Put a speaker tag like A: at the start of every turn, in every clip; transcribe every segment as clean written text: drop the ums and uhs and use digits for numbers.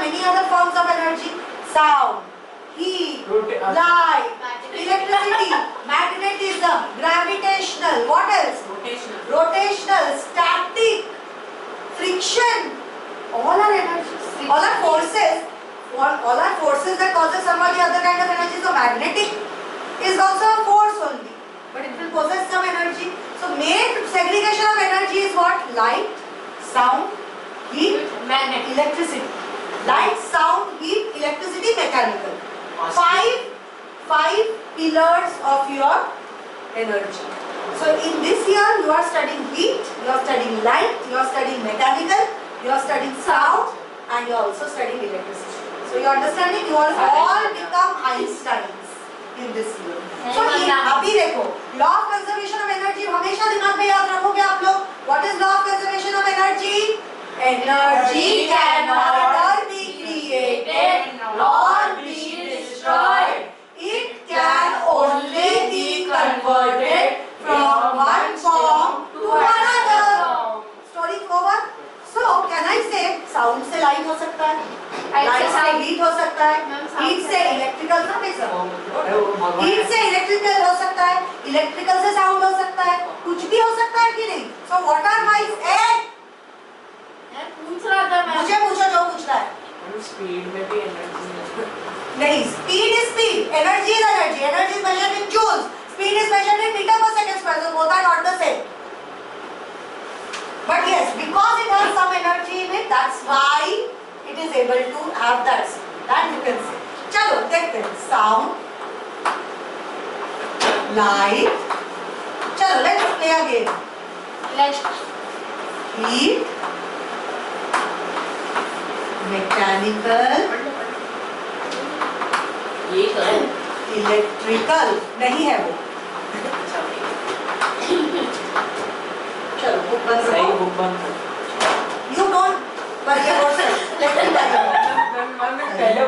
A: many other forms of energy: sound, heat, light, electricity, magnetism, gravitational, what else? Rotational, static, friction. All are energies. All are forces. All are forces that causes some or the other kind of energy. So magnetic is also a force only, but it will possess some energy. So main segregation of energy is what? Light, sound, heat,
B: magnet,
A: electricity. Light, sound, heat, electricity, mechanical. Five pillars of your energy. So in this year you are studying heat, you are studying light, you are studying mechanical, you are studying sound, and you are also studying electricity. So you are understanding, you will all become Einsteins in this year. So अभी देखो, law of conservation of energy हमेशा दिमाग में याद रखोगे आप लोग. What is law of conservation of energy? Energy can neither be created nor be destroyed. It can only be converted from one form to another. Story over. So can I say sound से light हो सकता है, light से heat हो सकता है, heat से electrical ना heat से electrical हो सकता है, electrical से sound हो सकता है, कुछ भी हो सकता है कि नहीं? So what are my पूछ रहा था मैं, मुझे पूछो जो पूछ रहा है.
C: स्पीड में भी एनर्जी
A: नहीं, speed is speed, energy is energy, energy is measured in joules, speed is measured in meter per second square, so both are not the same. But yes, because it has some energy in it, that's why it is able to have that speed. That you can say. चलो देखते हैं. Sound, light. चलो let's play again. Heat, mechanical, electrical. नहीं है वो. चलो book बंद करो.
C: सही बुक बंद करो.
A: You don't worry about it. Let me tell you.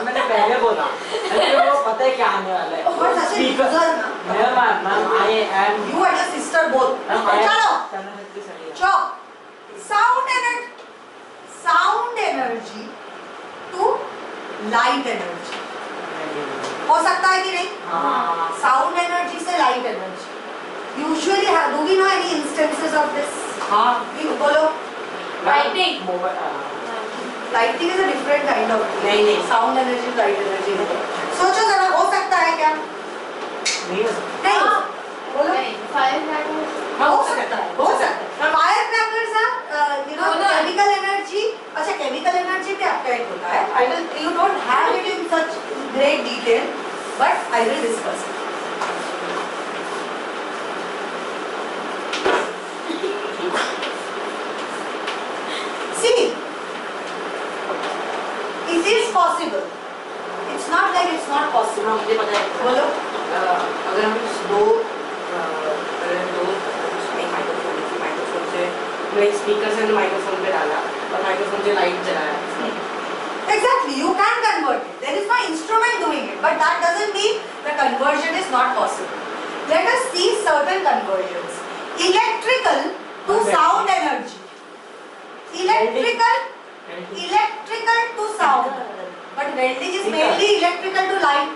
C: मैंने पहले बोला. अरे वो पता है क्या आने वाला है.
A: But such a loser ना.
C: Ma'am, I am.
A: You and your sister both. चलो. Chop. Sound energy to light energy. हो सकता है कि नहीं? Sound energy से light energy. Usually, do we know any instances of this?
C: हाँ.
A: बोलो.
B: Lighting.
A: Lighting is a different kind of.
C: नहीं.
A: Sound energy, light energy. सोचो जरा, हो सकता है क्या?
C: नहीं हो सकता.
A: नहीं. बोलो.
B: Firecrackers.
A: हो सकता है. हो सकता है. Firecrackers are, chemical energy. अच्छा, chemical energy क्या क्या होता है? You don't have it in such great detail, but I will discuss it. See, it is possible. It's not like it's not possible.
C: मुझे पता है.
A: बोलो.
C: अगर हम दो माइक्रोफोन से स्पीकर से माइक्रोफोन पे डाला और माइक्रोफोन से लाइट जलाया.
A: Exactly, you can convert it. There is no instrument doing it, but that doesn't mean the conversion is not possible. Let us see certain conversions. Electrical to sound energy. Electrical to sound. But welding is mainly electrical to light.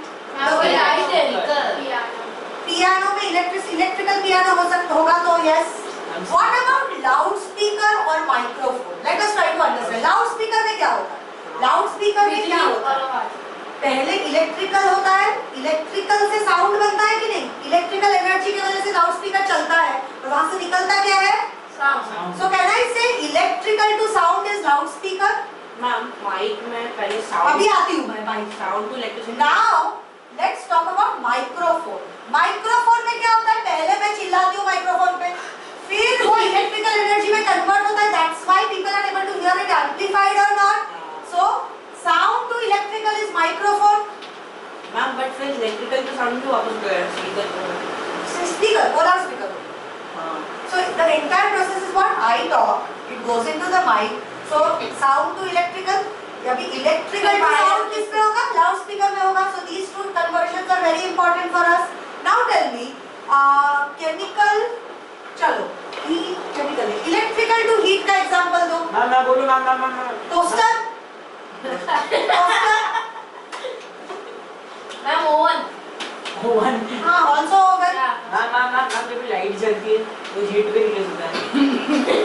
A: Piano में electrical piano हो सकता होगा तो yes. What about loudspeaker or microphone? Let us try to understand. Loudspeaker में क्या होता है? Loudspeaker में क्या होता है? पहले इलेक्ट्रिकल होता है, इलेक्ट्रिकल से साउंड बनता है कि नहीं? इलेक्ट्रिकल एनर्जी की वजह से लाउडस्पीकर चलता है, तो वहां से निकलता क्या है? Sound. So can I say electrical to sound is loudspeaker?
C: Ma'am mic में पहले साउंड.
A: अभी आती हूँ मैं mic.
C: Sound to electricity.
A: Now let's talk about microphone. Microphone में क्या होता है? पहले मैं चिल्लाती हूँ माइक्रोफोन पे, फिर वो इलेक्ट्रिकल एनर्जी में कन्वर्ट होता है. That's why people are able to hear it amplified or not. So sound to electrical is microphone.
C: Ma'am but फिर इलेक्ट्रिकल की साउंड भी वापस गया
A: Speaker, polar speaker. So the entire process is what I talk. It goes into the mic. So sound to electrical. अभी electrical to sound किस में होगा? Loudspeaker में होगा. So these two conversions are very important for us. Now tell me, chemical. चलो, heat chemical. Electrical to heat का example दो.
C: Ma'am बोलो ma'am.
A: Toaster.
B: Ma'am oven
D: oven.
A: हाँ ऑल्सो ओवन।
D: हाँ मैम मैम मैम जब light जलती है तो हीट भी रिलीज होता है।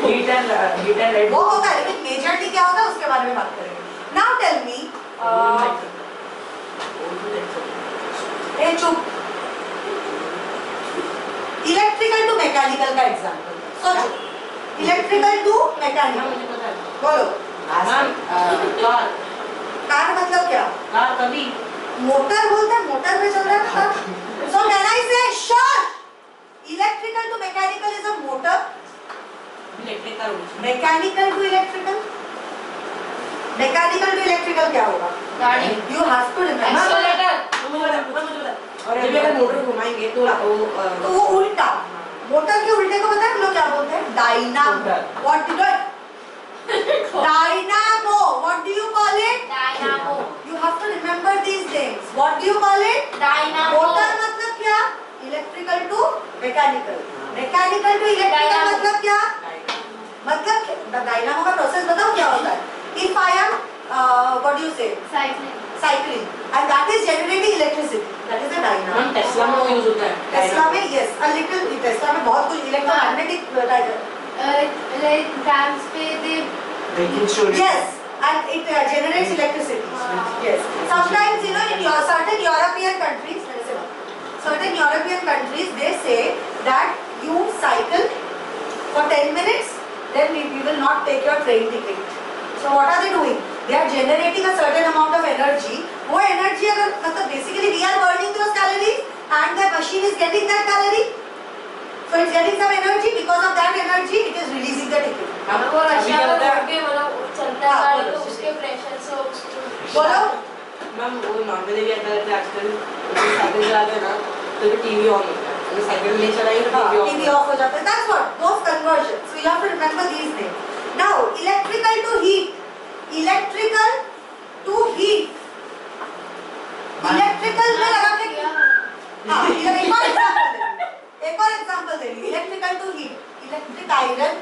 D: हीट एंड लाइट
A: वो होता है, लेकिन मेजरली क्या होता है उसके बारे में बात करेंगे। नाउ टेल मी, ए चुप, इलेक्ट्रिकल टू मैकेनिकल का एग्जांपल सोचो। इलेक्ट्रिकल टू मैकेनिकल
C: मुझे पता है
A: बोलो।
C: मैम कार
A: कार मतलब क्या?
C: कार कभी
A: मोटर बोलते हैं, मोटर में चल रहा है car. So can I say short electrical to mechanical is a motor,
C: electrical
A: mechanical to electrical, mechanical to electrical क्या होगा?
B: गाड़ी
A: you have to remember.
B: Accelerator
C: और जब अगर मोटर घुमाएंगे तो
A: तो वो उल्टा, मोटर के उल्टे को पता है हम लोग क्या बोलते हैं? Dynamo. What do dynamo, what do you call it?
B: Dynamo
A: you have to remember these things. What do you call it?
B: Dynamo
A: motor मतलब क्या? Electrical to mechanical, mechanical to electrical
B: dynamo.
A: मतलब क्या? मतलब डायनामो का process बताओ क्या होता है? If I am what do you से
B: cycling
A: cycling and that is generating electricity, that is the dynamo.
C: Ma'am Tesla में वो यूज होता है
A: टेस्ला में yes, a little टेस्ला में बहुत कुछ इलेक्ट्रोमैग्नेटिक
B: like dams पे they
D: breaking story.
A: yes, and it generates electricity. Yes, sometimes you know in certain European countries, certain European countries they say that you cycle for 10 minutes, then we will not take your train ticket. So what are they doing? They are generating a certain amount of energy. वो energy अगर मतलब basically we are burning those calories and the machine is getting that calorie. So it's getting some energy. Because of that energy, it is releasing the ticket.
B: वो Russia में
C: होता है
B: road पे मतलब चलता है गाड़ी तो उसके प्रेशर से
A: बोलो।
C: मैम वो नॉर्मली भी आता है आजकल साइकिल चलाते हैं ना तो टीवी ऑन होता है, तो साइकिल नहीं चलाएंगे तो
A: टीवी ऑफ हो जाता है। That's what those conversions. So you have to remember these things. Now electrical to heat. Electrical to heat. Electrical में लगा के हाँ एक और एग्जांपल देंगे। Electrical to heat, electric iron,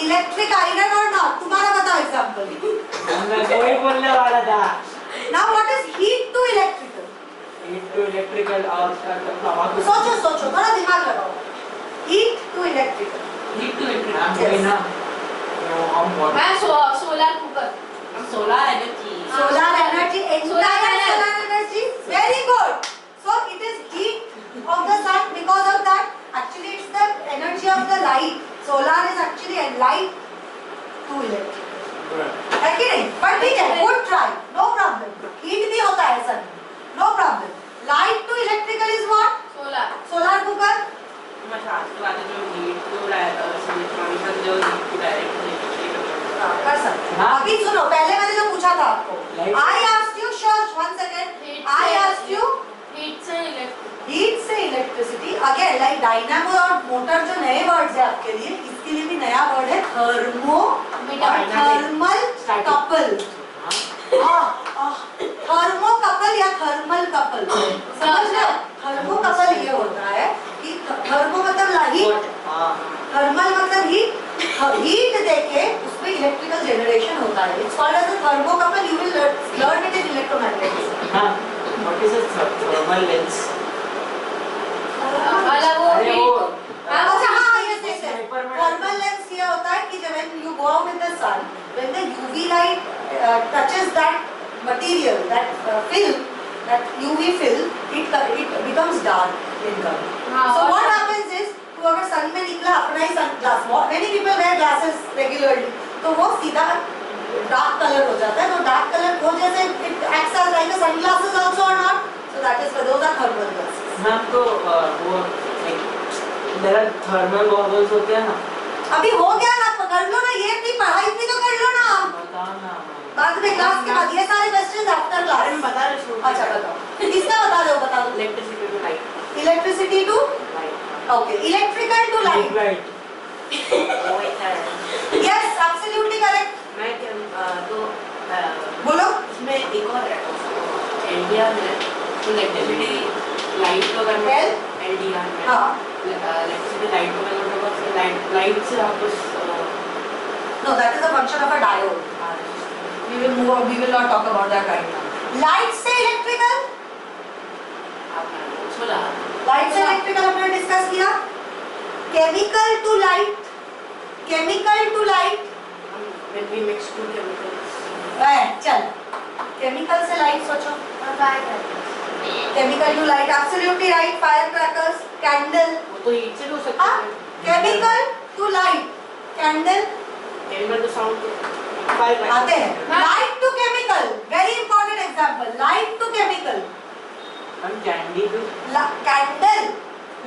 A: electric iron और नॉट, तुम्हारा बताओ एग्जांपल।
D: मैं वही बोलने वाला था।
A: Now what is heat to electrical?
D: Heat to electrical और
A: सोचो सोचो, थोड़ा दिमाग लगाओ। Heat to electrical,
C: heat to electric
D: वही ना। हम बहुत
B: मैं solar cooker
C: solar energy
A: solar energy, entire
B: Solar panel.
A: solar energy, very good. So it is heat of the sun. Because of that, actually it's the energy of the light. Solar is actually a light to electric. है कि नहीं? But ठीक है, good try, no problem. Heat भी होता है sun, no problem. Light to electrical is what?
B: Solar
A: Solar cooker.
C: अच्छा आजकल आते जो हीट टू इलेक्ट्रिक जो हीट टू डायरेक्ट
A: कर सकते हैं।
D: हाँ।
A: अभी सुनो, पहले मैंने जो पूछा था आपको,
D: Light.
A: I asked you, sure, one second.
B: Heat
A: I
B: से-
A: asked you
B: हीट से इलेक्ट्रिक
A: हीट से इलेक्ट्रिसिटी। अगेन लाइक डायनामो और मोटर जो नए वर्ड्स है आपके लिए, इसके लिए भी नया वर्ड है थर्मो और थर्मल कपल। थर्मो कपल या थर्मल कपल, समझ लो। थर्मो कपल ये होता है कि थर्मो मतलब हीट, थर्मल मतलब हीट, हीट देके उसमें इलेक्ट्रिकल जनरेशन होता है। It's called as a thermocouple. You will learn it in electromagnetism.
D: हाँ what is a thermal lens?
B: वाला वो
D: अरे वो
A: अच्छा हाँ, ये देख
D: Sniper में-
A: थर्मल लेंस ये होता है कि जब when you go out in the sun, when the UV light touches that material, that film, that UV film, it becomes dark in color.
B: हाँ,
A: So
B: और
A: what
B: सब-
A: happens is, तू अगर सन में निकला अपना ही sunglass, many people wear glasses regularly, तो वो सीधा डार्क कलर हो जाता है। तो डार्क कलर वो जैसे it acts as like a sunglasses also or not, so that is those are thermal glasses.
D: Ma'am तो वो देयर आर थर्मल गॉगल्स होते हैं ना।
A: अभी हो गया ना, पकड़ लो ना, ये अपनी पढ़ाई भी तो कर लो ना आप।
D: बताओ ना।
A: बाद में क्लास के बाद ये सारे क्वेश्चंस आफ्टर
C: बारे में
A: क्लास।
C: बता रहे हो
A: अच्छा बताओ, किसका बता दो, बता दो।
C: Electricity to light
A: electricity to okay, electrical to light.
D: Light
C: वो ऐसा है।
A: Yes absolutely correct.
C: मैं तो
A: बोलो।
C: इसमें एक और है इंडिया में तो इलेक्ट्रिसिटी लाइट को करना
A: L?
C: एलडीआर में
A: हाँ
C: इलेक्ट्रिसिटी लाइट को करना लाइट से वापस
A: no, that is a function of a diode. We will move on. We will not talk about that right now. Light से electrical.
C: सोलर
A: Light से electrical हमने डिस्कस किया. Chemical to light. Chemical to light.
C: when we mix two chemicals
A: चल. Chemical से light सोचो. Chemical to light. Absolutely right. Firecrackers, candle.
C: वो तो heat से भी हो सकता
A: हाँ.
C: है
A: Chemical to light. Candle.
C: Chemical to sound fire
A: आते हैं. Light to chemical. Very important example. Light to chemical.
D: हम कैंडी भी
A: Candle.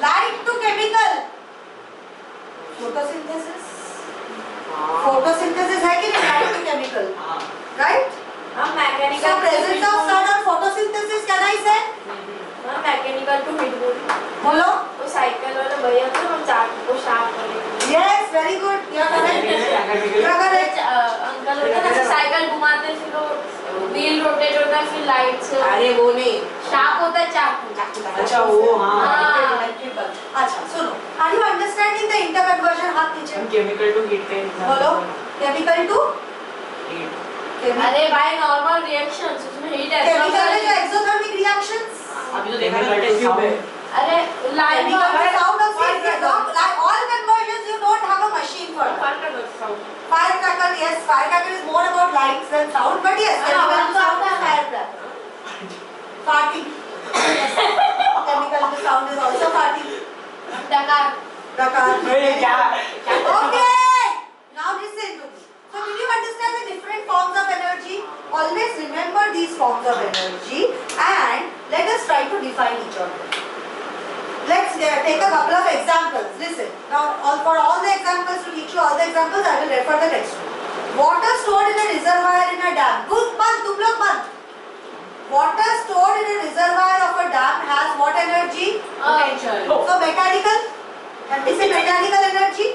A: Light to chemical. Photosynthesis. Photosynthesis है कि नहीं? Light to chemical.
D: हाँ
A: Right?
B: हम
A: So
B: mechanical
A: presence of sun और photosynthesis can I say?
B: हम मैकेनिकल टू हीट बोल
A: बोलो.
B: वो साइकिल वाले भैया थे हम चाक को शार्प कर लेते
A: Yes, very good. You are correct. You are correct.
B: Uncle होते हैं ना साइकिल घुमाते हैं, फिर वो व्हील रोटेट होता है, फिर लाइट से
C: अरे वो नहीं
B: शार्प होता है चाकू.
D: अच्छा वो हाँ
B: हाँ.
A: Electrical. अच्छा सुनो. Are you understanding the interconversion? हाथ नीचे.
D: हम केमिकल टू हीट के
A: बोलो. Chemical to
D: हीट
B: अरे भाई नॉर्मल रिएक्शंस उसमें हीट
A: chemical में जो
B: है.
A: exothermic reactions.
C: अभी तो देखा
D: Chemical
C: था
D: to
C: ट्यूब में
D: sound.
B: अरे light
A: Chemical to sound of like all conversions you don't have a machine for that. Firecracker, yes, firecracker is more about lights than sound, but yes, chemical to sound is firecracker. Farting. Yes. Chemical to sound is also farting.
B: डकार.
A: Dakar.
D: अरे क्या
A: Okay. Now listen to me. So did you understand the different forms of energy? Always remember these forms of energy and let us try to define each of them. Let's take a couple of examples. Listen. Now for all the examples, to teach you all the examples, I will refer the textbook. Water stored in a reservoir in a dam. Good, band, तुम लोग बंद. Water stored in a reservoir of a dam has what energy?
C: Potential
A: So mechanical. And this is mechanical energy.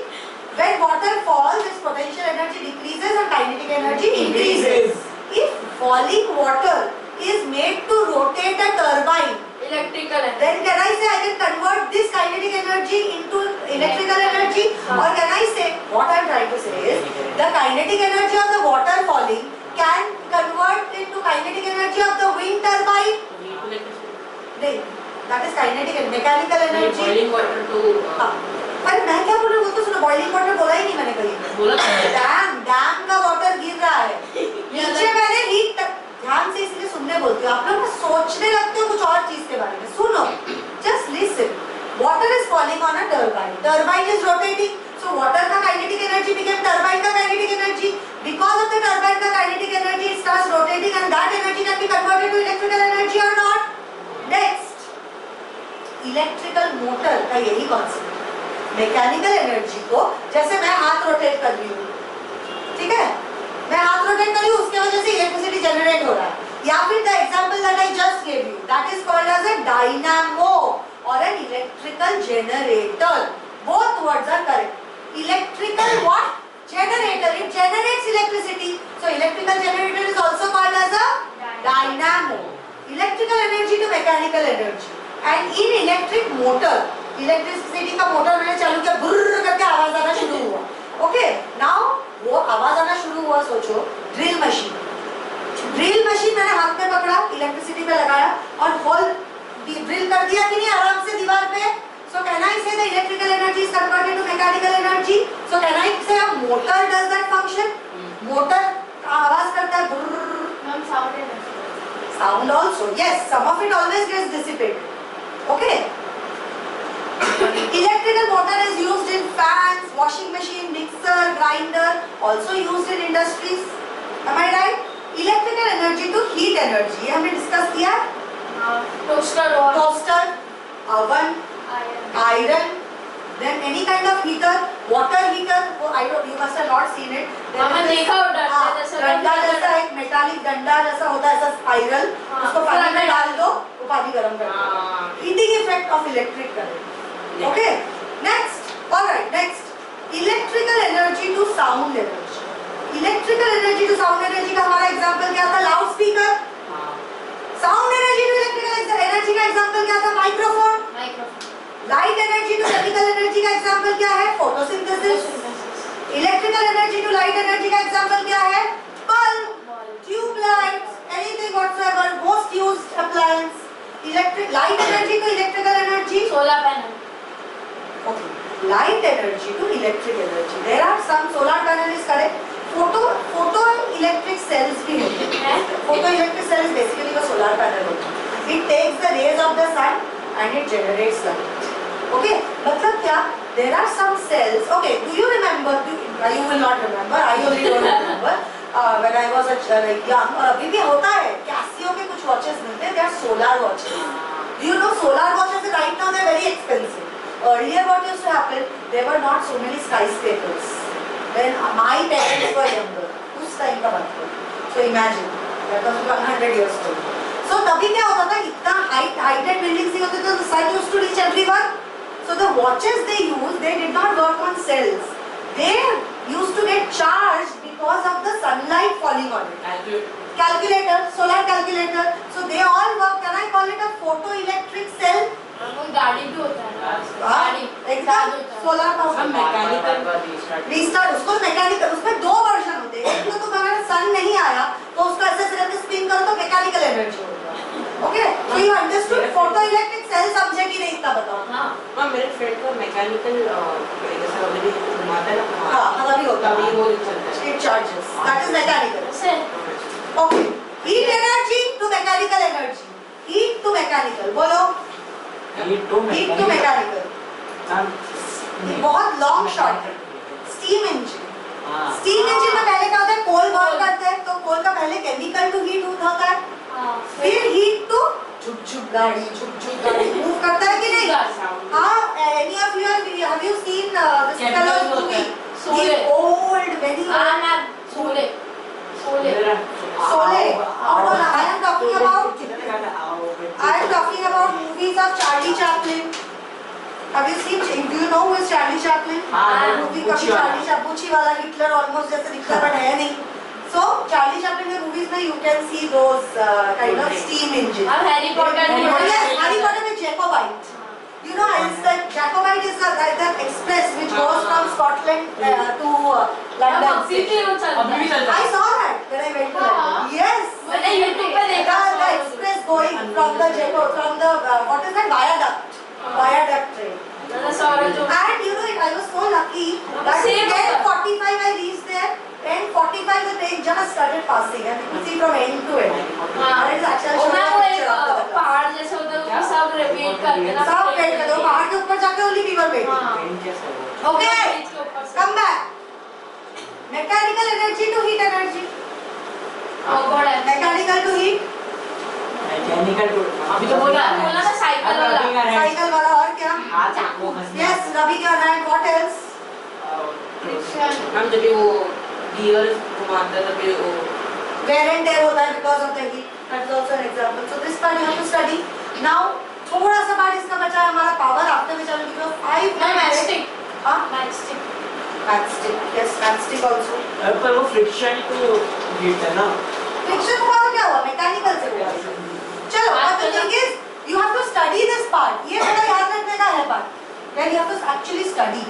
A: When water falls, its potential energy decreases and kinetic energy increases. If falling water is made to rotate a turbine,
B: electrical है.
A: then can I say I can convert this kinetic energy into electrical energy? Or can I say, what I am trying to say is, the kinetic energy of the water falling can convert into kinetic energy of the wind turbine? नहीं, that is kinetic and mechanical energy.
C: Boiling water to
A: हाँ, पर मैं क्या बोल रही हूँ वो तो सुनो. बॉइलिंग वाटर बोला ही नहीं मैंने कहीं.
C: बोला
A: डैम का वाटर गिर रहा है नीचे. मैंने हीट ध्यान से इसलिए सुनने बोलती हूँ. आप लोग ना सोचने लगते हो कुछ और चीज के बारे में. सुनो, just listen. Water is falling on a turbine. Turbine is rotating. So water का काइनेटिक एनर्जी बिकेम टर्बाइन का kinetic energy. Because of the turbine का kinetic energy it starts rotating and that energy can be converted to electrical energy और not. Next, electrical motor का यही concept. Mechanical energy को, जैसे मैं हाथ rotate कर रही हूँ, ठीक है, मैं हाथ रोटेट कर रही हूँ, उसके वजह से इलेक्ट्रिसिटी जनरेट हो रहा है. या फिर the example that I just gave you, that is called as a dynamo और an electrical generator. Both words are correct. Electrical what? Generator. It generates electricity. So electrical generator is also called as a dynamo. Electrical energy to mechanical energy. And in electric motor, electricity का motor मैंने चालू किया, बुर्र करके आवाज आना शुरू हुआ. Okay, now वो आवाज आना शुरू हुआ. सोचो ड्रिल मशीन. ड्रिल मशीन मैंने हाथ में पकड़ा, इलेक्ट्रिसिटी पे लगाया और होल ड्रिल कर दिया कि नहीं आराम से दीवार पे. सो can I say the electrical energy is converted to mechanical energy. So can I say a motor does that function. Motor आवाज करता है बुर्र.
B: हम साउंड है.
A: Sound also, yes, some of it always gets dissipated. Okay. Electrical motor is used in fans, washing machine, mixer, grinder, also used in industries. Am I right? Electrical energy to heat energy, ये हमने discuss किया.
B: Toaster और
A: Toaster, oven, iron, then any kind of heater, water heater. वो I don't, you must have not seen it.
B: हमने देखा हो डंडा जैसा.
A: डंडा जैसा एक मेटालिक डंडा जैसा होता है, ऐसा स्पाइरल. उसको पानी में डाल दो, वो पानी गर्म कर देगा. Heating effect of electric current. Okay, next. Alright, next, electrical energy to sound energy. Electrical energy to sound energy का हमारा एग्जांपल क्या था? Loud speaker. Sound energy to electrical energy का एग्जांपल क्या था? Microphone. Light energy to chemical energy का example क्या है? Photosynthesis. Electrical energy to light energy का एग्जांपल क्या है? Bulb. street lights, anything whatsoever, most used appliance. Electric light energy to electrical energy.
B: Solar panel.
A: Okay. Light energy to electric energy. There are some solar panel is correct. Photo electric cells भी होते हैं. Photo electric cell is basically a solar panel होता है. It takes the rays of the sun and it generates light. Okay. मतलब क्या? There are some cells. Okay. Do you remember? You will not remember. I only don't remember. When I was young, और अभी भी होता है. Casio के कुछ watches मिलते हैं. They are solar watches. Do you know solar watches right now they are very expensive. Earlier what used to happen, there were not so many skyscrapers. When my parents were younger, उस time का बात करो. So imagine, that was 100 years ago. So तभी क्या होता था, इतना heighted buildings नहीं होते थे, the sun used to reach everyone. So the watches they used, they did not work on cells. They used to get charged because of the sunlight falling on it. Calculator, solar calculator. So they all work. Can I call it a photoelectric cell?
B: कोई गाड़ी भी होता है ना. गाड़ी.
A: एकदम solar का
D: सब मैकेनिकल
A: रीस्टार्ट. उसको मैकेनिकल, उसमें दो वर्जन होते हैं. एक में तो अगर सन नहीं आया तो उसको ऐसे करके स्पिन करो तो मैकेनिकल एनर्जी होगा. Okay, so you understood. Photoelectric cell समझे कि नहीं इतना बताओ.
C: हाँ मेरे फ्रेंड का मैकेनिकल जैसे अभी घुमाता है ना.
A: हाँ तभी होता है.
C: तभी वो चलता है.
A: It charges. That is mechanical.
B: Say
A: okay. Heat energy to mechanical energy. Heat to mechanical. बोलो. Heat to mechanical. बहुत लॉन्ग शॉट है. Steam engine. स्टीम इंजन में पहले क्या होता है, कोल बर्न करते हैं तो कोल का पहले केमिकल टू हीट होता है. फिर हीट टू झुक गाड़ी मूव करता है कि नहीं. हाँ, any of you have you seen this fellow movie? The old very
B: ma'am Sole.
A: I am talking about movies of Charlie Chaplin. Have you seen? Do you know who is Charlie Chaplin? Movie कभी Charlie Chaplin पूछी वाला Hitler almost जैसे दिखता है but है नहीं. So Charlie Chaplin के movies में you can see those kind of steam engines.
B: अब हैरी पॉटर में.
A: Yes, Harry Potter में Jacobite. You know, it's the Jacobite is the express which goes from Scotland to London.
B: अभी भी वो चलता
D: अभी भी
B: है.
D: चलता
A: I
D: है.
A: saw that when I went to London. Yes.
B: मैंने YouTube पे देखा.
A: The express going from the what is that, viaduct train.
B: मैंने सारा जो.
A: And you know, I was so lucky that
B: Same
A: 10:45 I reached there. 10:45 the train just started passing and you could see from end to end.
B: हाँ.
A: And it's actually
B: और मैं
A: showing
B: वो
A: a
B: एक
A: picture of the class.
B: पहाड़ जैसे होता है वो सब रिपीट करके ना.
A: सब वेट कर दो, पहाड़ के ऊपर जाके only we were waiting.
B: हाँ.
A: Okay,
B: इसके ऊपर से.
A: come back. Mechanical energy to heat energy.
B: बहुत है.
A: Mechanical to heat.
D: मैकेनिकल अभी तो
B: बोला ना साइकिल वाला.
A: साइकिल वाला और क्या? Yes, Ravi क्या है? What else?
C: हम जब वो गियर घुमाता है तभी वो
A: Wear and tear होता है because of the heat. That's also an example. So this part you have to study. Now थोड़ा सा part इसका बचा है हमारा power. After which I will give you 5
B: मैं
A: minutes.
B: मैचस्टिक.
A: हाँ?
B: Matchstick.
A: Matchstick. Yes, matchstick also.
D: पर वो फ्रिक्शन तो हीट है ना.
A: Friction हुआ तो क्या हुआ? Mechanical से हुआ. चलो, but the thing is, you have to study this part. ये बड़ा याद रखने का है part. Then you have to actually study.